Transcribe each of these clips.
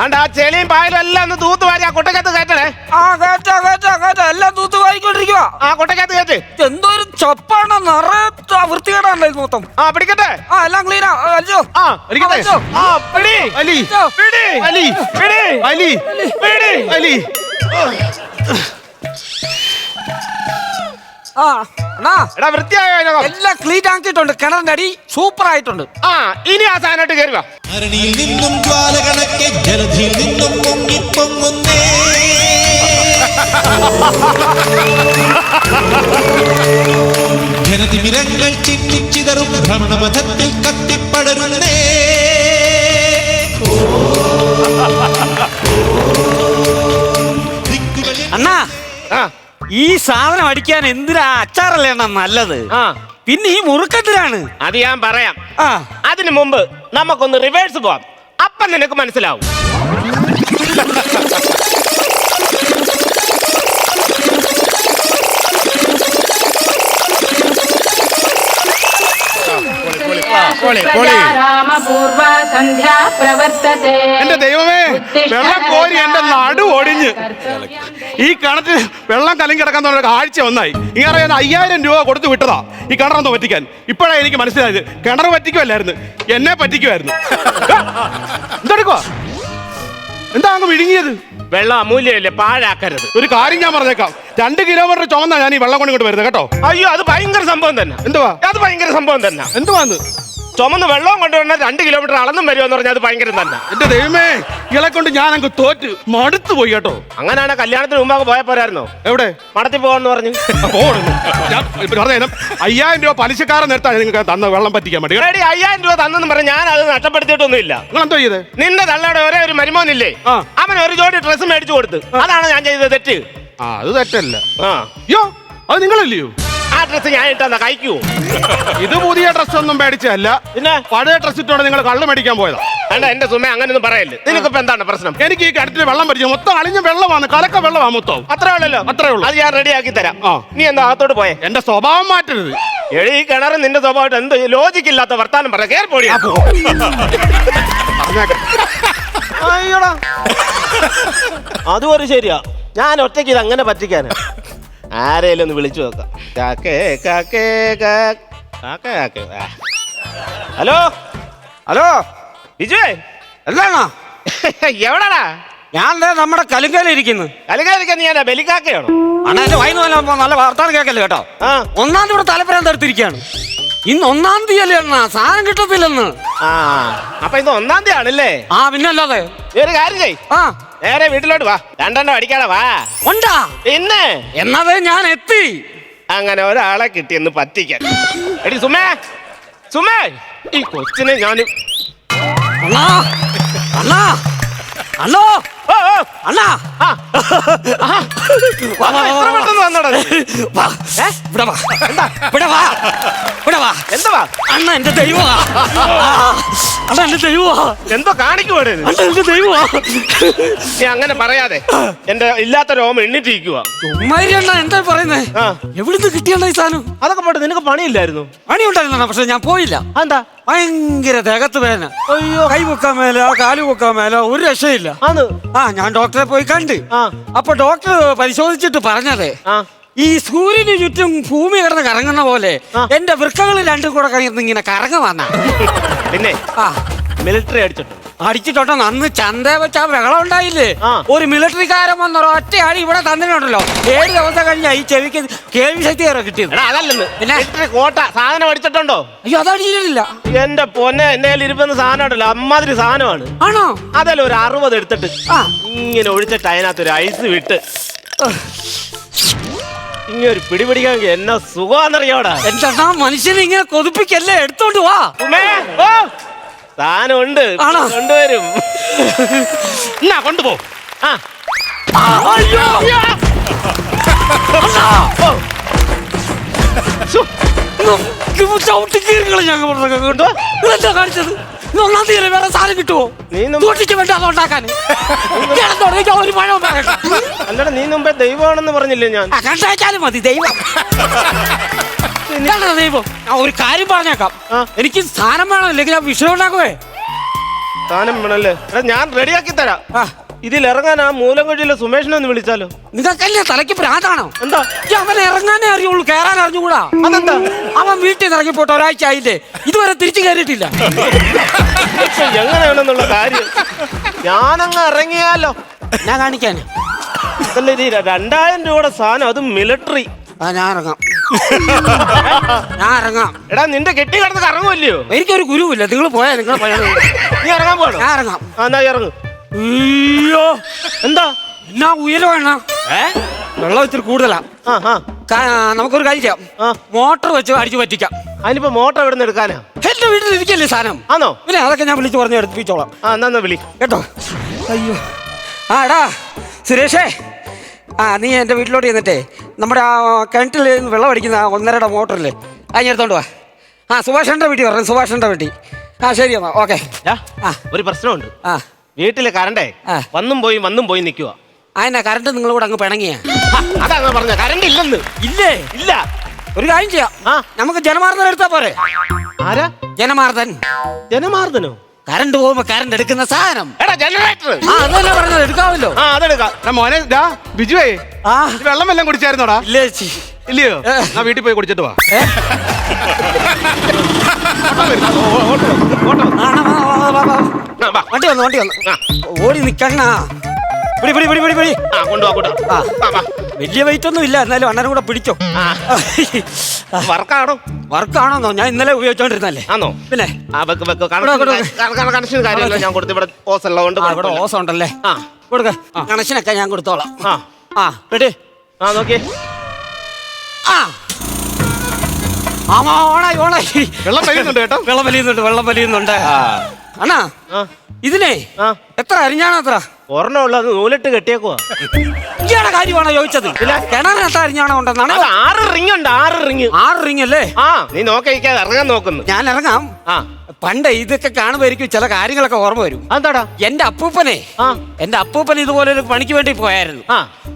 ആ ചെളിയും പായലും എല്ലാം ഒന്ന് തൂത്ത് വാരി ആ കൊട്ടക്കകത്ത് കയറ്റണേ. കേറ്റാ എല്ലാം തൂത്ത് വായിക്കൊണ്ടിരിക്കുക. ആ കൊട്ടക്കകത്ത് കയറ്റ്. എന്തോ ഒരു ചപ്പാണ് നിറയെ വൃത്തികേടാണ് മൊത്തം. ആ പിടിക്കട്ടെ. എല്ലാം ക്ലീനാ. വൃത്തിയായോ? എല്ലാം ക്ലീൻ ആക്കിയിട്ടുണ്ട്. കിണറിന്റെ അടി സൂപ്പർ ആയിട്ടുണ്ട്. ഇനി ആ സാധനമായിട്ട് കയറുക. അരണിയിൽ നിന്നും ജ്വാലകണക്കെ ജലധിയിൽ നിന്നും പൊങ്ങിപ്പൊങ്ങുന്നേ. ജനതിമിരങ്ങൾ ചിന്നിച്ചിതറും ഭ്രമണപഥത്തിൽ കത്തിപ്പടരുന്നേ. അണ്ണാ, ഈ സാധനം അടിക്കാൻ എന്തിനാ അച്ചാറല്ലേ അണ്ണാ നല്ലത്? പിന്നെ ഈ മുറുക്കത്തിലാണ്. അത് ഞാൻ പറയാം. അതിനു മുമ്പ് നമുക്കൊന്ന് റിവേഴ്സ് പോവാം. അപ്പം നിനക്ക് മനസ്സിലാവും. എന്റെ ദൈവമേ, വെള്ളം കോരി എന്റെ നടു ഒടിഞ്ഞ് ഈ കിണറ്റിൽ വെള്ളം കലങ്ങി കിടക്കാൻ തുടങ്ങിയ ആഴ്ച ഒന്നായി. ഇങ്ങനെ 5000 രൂപ കൊടുത്ത് വിട്ടതാ ഈ കിണറൊന്ന് പറ്റിക്കാൻ. ഇപ്പോഴാണ് എനിക്ക് മനസ്സിലായത് കിണർ പറ്റിക്കുമല്ലായിരുന്നു, എന്നെ പറ്റിക്കുമായിരുന്നു. എന്തെടുക്കുവാ? എന്താ അങ്ങ് വിഴുങ്ങിയത്? വെള്ളം അമൂല്യമല്ലേ, പാഴാക്കരുത്. ഒരു കാര്യം ഞാൻ പറഞ്ഞേക്കാം, 2 കിലോമീറ്റർ ചുമന്നാ ഞാൻ ഈ വെള്ളം കൊണ്ട് വരുന്നത് കേട്ടോ. അയ്യോ, അത് ഭയങ്കര സംഭവം തന്നെ. എന്തുവാ? അത് ഭയങ്കര സംഭവം തന്നെ. എന്തുവാന്ന്? ചുമന്ന് വെള്ളം കൊണ്ടുവന്നാൽ 2 കിലോമീറ്റർ അളന്നും വരുമെന്ന് പറഞ്ഞാൽ അത് ഭയങ്കര തന്നെ. എന്റെ ദൈവമേ, ഇളെ കൊണ്ട് ഞാൻ അങ്ങ് തോറ്റ് മടുത്തു പോയി കേട്ടോ. അങ്ങനെയാണ് കല്യാണത്തിന് മുമ്പ് പോയാൽ പോരായിരുന്നോ? എവിടെ? മടത്തി പോകാന്ന് പറഞ്ഞു. ഞാൻ 5000 രൂപ പലിശക്കാരൻ നേരത്താണ് നിങ്ങൾക്ക് തന്ന വെള്ളം പറ്റിക്കാൻ വേണ്ടി. 5000 രൂപ തന്നെന്ന് പറഞ്ഞ് ഞാൻ അത് നഷ്ടപ്പെടുത്തിയിട്ടൊന്നും ഇല്ല. നിങ്ങൾ എന്തോ ചെയ്തേ? നിന്റെ തള്ളയുടെ ഒരേ ഒരു മരുമോനില്ലേ, അവൻ ഒരു ജോഡി ഡ്രസ്സ് മേടിച്ചു കൊടുത്ത്. അതാണ് ഞാൻ ചെയ്തത് തെറ്റ്. അത് തെറ്റല്ല. അയ്യോ, അത് നിങ്ങളല്ലയോ? ആ ഡ്രസ്സ് ഞാൻ ഇട്ടാ കഴിക്കൂ? ഇത് പുതിയ ഡ്രസ് ഒന്നും മേടിച്ചല്ല, പിന്നെ പഴയ ഡ്രസ് ഇട്ടോടെ നിങ്ങൾ കള്ള് മേടിക്കാൻ പോയതാ. വേണ്ട, എന്റെ സുമ അങ്ങനെയൊന്നും പറയല്ലേ. നിനക്കിപ്പോ എന്താണ് പ്രശ്നം? എനിക്ക് ഈ കിണറ്റിൽ വെള്ളം പറ്റിച്ചു, മൊത്തം അളിഞ്ഞ വെള്ളമാണ്, കലക്ക വെള്ളമാണ് മൊത്തം. അത്രേ ഉള്ളല്ലോ. അത്രേ ഉള്ളൂ. അത് ഞാൻ റെഡിയാക്കി തരാം. നീ എന്താ അകത്തോട്ട് പോയേ? എന്റെ സ്വഭാവം മാറ്റരുത്. ഈ കിണറ് നിന്റെ സ്വഭാവമായിട്ട് എന്ത് ലോജിക്ക് ഇല്ലാത്ത വർത്താനം പറയാം. കേറി പോടി. അയ്യോടാ, അതും ഒരു ശരിയാ. ഞാൻ ഒറ്റയ്ക്ക് ഇത് അങ്ങനെ പറ്റിക്കാന്. ആരേലും ഒന്ന് വിളിച്ചു നോക്കാം. ഹലോ ഹലോ ബിജുവേ, എന്താണോ? എവിടാടാ? ഞാൻ നമ്മുടെ കലുങ്കയിലിരിക്കുന്നു. കലുകാരിക്കാൻ നീ എന്നാ ബലിക്കാക്കയാണോ? അണ്ണാ, എന്റെ വൈകുന്നേരം നല്ല വർത്താനം കേൾക്കല്ലേ കേട്ടോ. 1-ാം തീയതി ഇവിടെ തലപ്പുരം എടുത്തിരിക്കുകയാണ്. ഇന്ന് 1-ാം തീയതി അല്ലേ സാധനം കിട്ടത്തില്ലെന്ന്. അപ്പൊ ഇന്ന് 1-ാം തീയതി ആണല്ലേ? പിന്നല്ലാതെ. ഒരു കാര്യം ചെയ്, നേരെ വീട്ടിലോട്ട് വാ. 2 അടിക്കാതെ വാ. ഉണ്ടാ പിന്നെ എന്നതേ ഞാൻ എത്തി. അങ്ങനെ ഒരാളെ കിട്ടിയെന്ന് പറ്റിക്കാൻ. എടി സുമേ, സുമേ, ഈ കൊച്ചിനെ ഞാൻ അണ്ണാ അണ്ണാ ഹലോ അണ്ണാ, എത്ര പെട്ടെന്ന് വന്നോടാ? എന്താ അണ്ണ എന്റെ ദൈവമാ. അണ്ണ എന്റെ ദൈവമാ. എന്തോ കാണിക്കുവാടേ എന്റെ ദൈവമാ. നീ അങ്ങനെ പറയാതെ, എന്റെ ഇല്ലാത്ത രോമം എണ്ണിട്ടിരിക്കുക. അണ്ണ എന്താ പറയുന്നേ? എവിടുന്ന് കിട്ടിയണ്ട ഈ സാധനം? അതൊക്കെ പോട്ടെ, നിനക്ക് പണിയില്ലായിരുന്നു? പണി ഉണ്ടായിരുന്ന, പക്ഷെ ഞാൻ പോയില്ല. എന്താ? ഭയങ്കര ദേഹത്ത് വേദന. അയ്യോ, കൈ പൊക്കാൻ മേല, കാല് പൊക്കാൻ മേല, ഒരു രക്ഷയില്ല. ഞാൻ ഡോക്ടറെ പോയി കണ്ട്. അപ്പൊ ഡോക്ടർ പരിശോധിച്ചിട്ട് പറഞ്ഞതേ, ഈ സൂര്യന് ചുറ്റും ഭൂമി കിടന്ന് കറങ്ങുന്ന പോലെ എന്റെ വൃക്കകൾ 2 കൂടെ ഇങ്ങനെ കറങ്ങുവാന്ന. പിന്നെ മിലിറ്ററി അടിച്ചിട്ടോ അന്ന് ചന്ത വെച്ച ബഹളം ഉണ്ടായില്ലേ? ഒരു മിലിറ്ററിക്കാരൻ വന്നൊരു ഒറ്റ ആടി ഇവിടെ തന്നിട്ടുണ്ടല്ലോ. 7 ദിവസം കഴിഞ്ഞ ഈ ചെവിക്ക് കേൾവി ശക്തി കിട്ടിയത്. അതല്ലെന്ന്, പിന്നെ കോട്ട സാധനം അടിച്ചിട്ടുണ്ടോ? അയ്യോ, അതടിച്ചിട്ടില്ല. എന്റെ പൊന്നെ, എന്നെ ഇരുപന്ന സാധനം ഉണ്ടല്ലോ, അമ്മാതിരി സാധനമാണ്. ആണോ? അതല്ല, ഒരു 60 എടുത്തിട്ട് ഇങ്ങനെ ഒഴിച്ചിട്ട് അതിനകത്ത് ഒരു ഐസ് വിട്ട് ഇങ്ങനെ ഒരു പിടിപിടിക്കാൻ എന്നാ സുഖമാണെന്നറിയോടാ. എന്താ മനുഷ്യനെ ഇങ്ങനെ കൊതിപ്പിക്കല്ലേ? എടുത്തോണ്ട് വാ. സാധനം ഉണ്ട്, കൊണ്ടുവരും. എന്നാ കൊണ്ടുപോ. കാണിച്ചത് 1-ാം തീയതി വേറെ സാധനം കിട്ടുമോ? സൂക്ഷിച്ച് വേണ്ട അതുണ്ടാക്കാൻ. ഒരു മഴ അല്ലടാ, നീ മുമ്പേ ദൈവമാണെന്ന് പറഞ്ഞില്ലേ? ഞാൻ കണ്ടാച്ചാലും മതി ദൈവം. ദൈവം. ഒരു കാര്യം പറഞ്ഞേക്കാം, എനിക്ക് സ്ഥാനം വേണം, ഇല്ലെങ്കിൽ ഞാൻ വിഷയം ഉണ്ടാക്കുവേ. സാധനം വേണല്ലേ? എടാ ഞാൻ റെഡിയാക്കി തരാം. ആ. ഇതിൽ ഇറങ്ങാൻ ആ മൂലംകൊഴിയിലെ സുമേഷിനെ ഒന്ന് വിളിച്ചാലോ? നിങ്ങൾക്കല്ലേ തലയ്ക്ക് ഭ്രാന്താണോ? എന്താ അവൻ ഇറങ്ങാനേ അറിയുള്ളൂ, കയറാൻ അറിഞ്ഞുകൂടാ. അതെന്താ? അവൻ വീട്ടിൽ നിന്ന് ഇറങ്ങിപ്പോട്ട് ഒരാഴ്ച ആയില്ലേ, ഇതുവരെ തിരിച്ചു കയറിയിട്ടില്ല. എങ്ങനെയാണെന്നുള്ള കാര്യം ഞാനങ്ങ് ഇറങ്ങിയാലോ? ഞാൻ കാണിക്കാൻ. അതല്ല, ഇത് 2000 രൂപയുടെ സാധനം, അത് മിലിറ്ററി. ഞാൻ ഇറങ്ങാം. ഞാൻ ഇറങ്ങാം. എടാ നിന്റെ കെട്ടി കിടന്ന് കറങ്ങുമല്ലയോ? എനിക്കൊരു ഗുരുവില്ല, നിങ്ങൾ പോയാ നിങ്ങൾ നീ ഇറങ്ങാൻ പോകണം. ഞാൻ ഇറങ്ങാം. എന്നാ ഇറങ്ങ്. അയ്യോ, എന്താ എന്നാ ഉയരമാണ്. വെള്ളം ഇത്തിരി കൂടുതലാ. നമുക്കൊരു കാര്യം ചെയ്യാം, മോട്ടർ വെച്ച് അടിച്ചു പറ്റിക്കാം. അതിനിപ്പോ മോട്ടർ എവിടെ നിന്ന് എടുക്കാനാ? എന്റെ വീട്ടിൽ ഇരിക്കല്ലേ സാധനം? ആണോ? പിന്നെ അതൊക്കെ ഞാൻ വിളിച്ചു പറഞ്ഞ് എടുപ്പിച്ചോളാം. എന്നാ വിളി കേട്ടോ. അയ്യോ, എടാ സുരേഷേ, നീ എൻ്റെ വീട്ടിലോട്ട് ചെന്നിട്ടേ നമ്മുടെ ആ കിണറ്റിൽ വെള്ളം അടിക്കുന്ന 1.5 മോട്ടറില്ലേ, അതിന് എടുത്തോണ്ട് വാ. സുഭാഷന്റെ വീട്ടിൽ പറഞ്ഞു, സുഭാഷന്റെ വീട്ടിൽ. ശരി എന്നാ, ഓക്കെ. ഒരു പ്രശ്നമുണ്ട്. വീട്ടിലെ കറണ്ടേ വന്നും പോയി നിൽക്കുക. അതിനാ കറണ്ട് നിങ്ങളോട് അങ്ങ് പിണങ്ങിയ? അതാ പറഞ്ഞ കറണ്ട് ഇല്ലെന്ന്. ഇല്ലേ? ഇല്ല. ഒരു കാര്യം ചെയ്യാം, നമുക്ക് ജനമാർദ്ദൻ എടുത്താ പോരെ? ആരാ ജനമാർദ്ദൻ? ജനമാർദ്ദനോ? കറണ്ട് പോകുമ്പോ കറണ്ട് എടുക്കുന്ന സാധനം. എടാ ജനറേറ്റർ. അതല്ലേ പറഞ്ഞത്, എടുക്കാമല്ലോ. അതെടുക്കാം. മോനെ ബിജുവേ, വെള്ളം വല്ലതും കുടിച്ചായിരുന്നോടാ? ഇല്ലേ? ഇല്ലയോ? ഞാൻ വീട്ടിൽ പോയി കുടിച്ചിട്ട് വാ. വണ്ടി വന്നു. ഓടി നിക്കണ്ണ. വലിയ വെയിറ്റ് ഒന്നും ഇല്ല, എന്നാലും അണ്ണനും കൂടെ പിടിച്ചോ. വർക്കാണോന്നോ? ഞാൻ ഇന്നലെ ഉപയോഗിച്ചോണ്ടിരുന്നല്ലേ. ആണോ? പിന്നെ കണക്ഷൻ കാര്യമല്ല ഞാൻ കൊടുത്തു. ഇവിടെ ഓസ് ഉള്ളതുകൊണ്ട് ഇവിടെ ഓസം ഉണ്ടല്ലേ. കൊടുക്ക, കണക്ഷനൊക്കെ ഞാൻ കൊടുത്തോളാം. റെഡി? നോക്കിയേ. ഓണായി. വെള്ളം വലിയുന്നുണ്ട് കേട്ടോ. വെള്ളം വലിയുന്നുണ്ട്. അണ്ണാ, ഇതിനെ എത്ര അരിഞ്ഞാണോ? എത്ര ഒരെണ്ണം ഉള്ളത് നൂലിട്ട് കെട്ടിയേക്കുവാ. ഇയാളുടെ കാര്യമാണോ ചോദിച്ചത്? കിണറിന് എത്ര അരിഞ്ഞാണോ ഉണ്ടെന്നാണ്? 6 റിങ് ഉണ്ട്. 6 റിങ് അല്ലേ? നീ നോക്കിയിരിക്കാതെ ഇറങ്ങാൻ നോക്കുന്നു. ഞാൻ ഇറങ്ങാം. പണ്ട് ഇതൊക്കെ കാണുമ്പോ എനിക്ക് ചില കാര്യങ്ങളൊക്കെ ഓർമ്മ വരും. എന്താടാ? എന്റെ അപ്പൂപ്പൻ ഇതുപോലെ ഒരു പണിക്ക് വേണ്ടി പോയായിരുന്നു.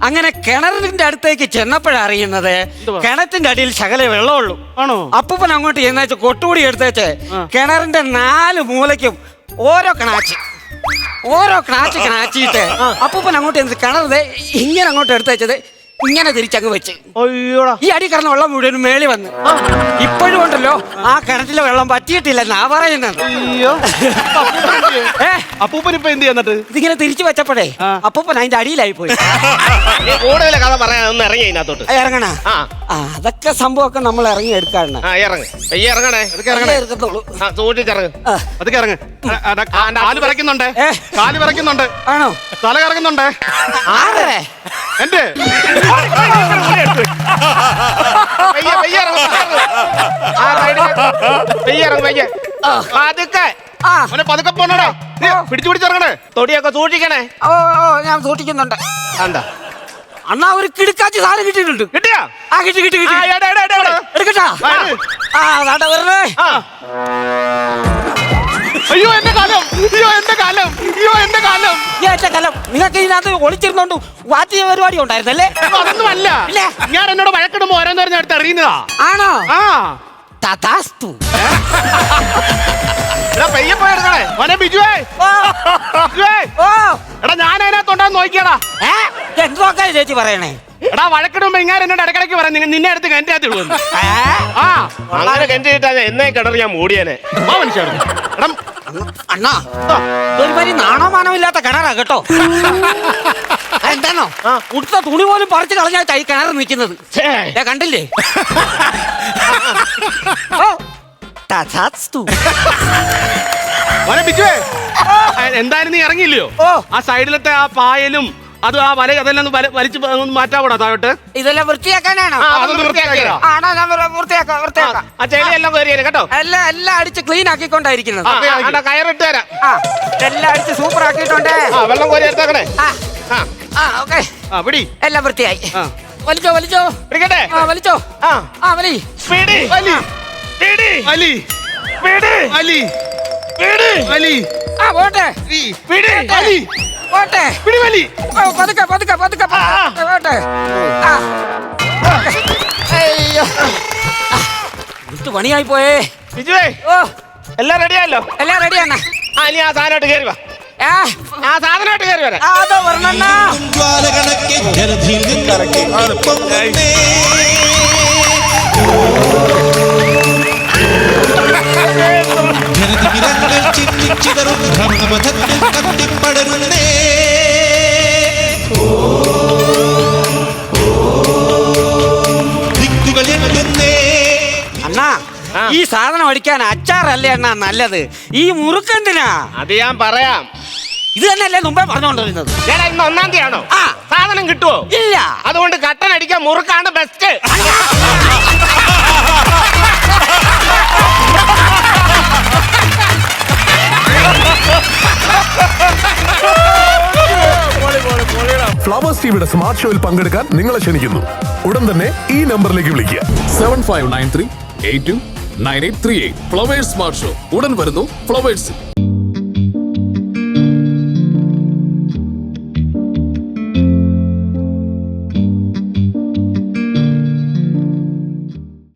അങ്ങനെ കിണറിന്റെ അടുത്തേക്ക് ചെന്നപ്പോഴറിയുന്നത് കിണറ്റിന്റെ അടിയിൽ ശകലേ വെള്ളമുള്ളൂ. ആണോ? അപ്പൂപ്പൻ അങ്ങോട്ട് ചെന്നേച്ച് കൊട്ടുകൂടി എടുത്തേച്ച് കിണറിന്റെ 4 മൂലയ്ക്കും ഓരോ കണാച്ചിട്ട് അപ്പൂപ്പൻ അങ്ങോട്ട് ചെന്ന് കിണറ് ഇങ്ങനെ അങ്ങോട്ട് എടുത്തേച്ചത് ഇങ്ങനെ തിരിച്ചങ്ങ് വെച്ച്. അയ്യോടാ, ഈ അടി കിടന്ന വെള്ളം മുഴുവൻ മേളി വന്ന്. ഇപ്പോഴും ഉണ്ടല്ലോ ആ കിണറ്റിലെ വെള്ളം പറ്റിയിട്ടില്ലെന്നാ പറയുന്നത്. അപ്പൂപ്പൻ ഇപ്പൊ എന്ത് ചെയ്യുന്നിട്ട്? ഇതിങ്ങനെ തിരിച്ചു വെച്ചപ്പോഴേ അപ്പൂപ്പൻ അതിന്റെ അടിയിലായി പോയി. കൂടുതൽ കഥ പറയാൻ ഒന്ന് ഇറങ്ങി അതിനകത്തോട്ട്. ഇറങ്ങണ അതൊക്കെ സംഭവമൊക്കെ നമ്മൾ ഇറങ്ങി എടുക്കാറുണ്ട്. ഇറങ്ങണേ. അതൊക്കെ ഇറങ്ങ്. കാല് വിറയ്ക്കുന്നുണ്ട്. ആണോ? തല കറങ്ങുന്നുണ്ട്. ആരെ? എന്റെ പതുക്കെ പോണടാ. പിടിച്ചിറങ്ങണേ. തൊടിയൊക്കെ സൂക്ഷിക്കണേ. ഞാൻ സൂക്ഷിക്കുന്നുണ്ട്. എന്താ അണ്ണാ, ഒരു കിടക്കാച്ചി സാധനം കിട്ടിയിട്ടുണ്ട്. കിട്ടിയാ? കിട്ടി. എടുക്കട്ടാ? വരണേ. അയ്യോ എന്റെ കാലം. നിങ്ങൾക്ക് ഇതിനകത്ത് ഒളിച്ചിരുന്നോണ്ട് വാറ്റിയ പരിപാടി ഉണ്ടായിരുന്നല്ലേ? അതൊന്നും അല്ല. ഞാൻ എന്നോട് വഴക്കിടുമ്പോ ഓരോന്ന് പറഞ്ഞ അടുത്ത് അറിയുന്നതാ. ആണോ? തഥാസ്തു. പയ്യെ പോയെടുക്കണേ. ബിജുവേ, എടാ ഞാൻ അതിനകത്തുണ്ടാന്ന് നോക്കിയടാ. എന്തൊക്കെ ചേച്ചി പറയണേ? എടാ വഴക്കിടുമ്പോ ഇങ്ങനെ എന്നോട് ഇടക്കിടക്ക് പറയാം നിന്നെ അടുത്ത് കെൻ്റെ ഇടുവെന്ന്. അങ്ങനെ കെൻ്റെ ഇട്ടാ എന്നേ കിണർ ഞാൻ മൂടിയനെ. എടാ അണ്ണാ, ഒരുമാതിരി നാണോ മാനോ ഇല്ലാത്ത കിണറാ കേട്ടോ. എന്താണോ ഉടുത്ത തുണി പോലും പറിച്ച് കളഞ്ഞാ ഈ കിണർ നിൽക്കുന്നത്. കണ്ടില്ലേ? ബിജുവേ, എന്തായാലും നീ ഇറങ്ങിയില്ലയോ? ആ സൈഡിലത്തെ ആ പായലും അത് ആ വല അതെല്ലാം വലിച്ചു മാറ്റാവൂടാ താഴോട്ട്. ഇതെല്ലാം വൃത്തിയാക്കാനാണോ? ചെളിയെല്ലാം കേട്ടോ. എല്ലാം അടിച്ച് ക്ലീൻ ആക്കിക്കൊണ്ടായിരിക്കുന്നത്. കയറിട്ട് തരാം. എല്ലാം അടിച്ച് സൂപ്പർ ആക്കിയിട്ടുണ്ട്. വെള്ളം കോരി എടുത്തേക്കണേ. എല്ലാം വൃത്തിയായി. വലിച്ചോ. പിടിക്കട്ടെ. വലിച്ചോ. പോട്ടെ. പണിയായി പോയേ. ബിജുവേ, എല്ലാം റെഡിയായല്ലോ? എല്ലാം റെഡിയാണ്. ഇനി ആ സാധനമായിട്ട് കയറി വാ. ആ, ആ സാധനമായിട്ട് കയറി വരാം. അതോ വരണണ്ണാ. ജ്വാലകണക്കെ ജലധിയിൽ നിന്നും പൊങ്ങുന്നേ. ജനതിമിരങ്ങൾ ചിന്നിച്ചിതറും ഭ്രമണപഥത്തിൽ കത്തിപ്പടരുന്നേ. ദിക്കുകൾ എണ്ണുന്നേ. അണ്ണാ ഈ സാധനം അടിക്കാൻ അച്ചാറല്ലേ അണ്ണാ നല്ലത്, ഈ മുറുക്കെന്തിനാ? അത് ഞാൻ പറയാം. ഇത് തന്നെയല്ലേ മുമ്പേ പറഞ്ഞുകൊണ്ടിരുന്നത്? ഞാൻ ഇന്ന് 1-ാം തീയതിയാണോ? ആ. സാധനം കിട്ടുവോ? ഇല്ല. അതുകൊണ്ട് കട്ടൻ അടിക്കാൻ മുറുക്കാണ് ബെസ്റ്റ്. ഫ്ലവേഴ്സ് ടിവിയുടെ സ്മാർട്ട് ഷോയിൽ പങ്കെടുക്കാൻ നിങ്ങളെ ക്ഷണിക്കുന്നു. ഉടൻ തന്നെ ഈ നമ്പറിലേക്ക് വിളിക്കുക. 7593829838. ഫ്ലവേഴ്സ് സ്മാർട്ട് ഷോ ഉടൻ വരുന്നു ഫ്ലവേഴ്സ്.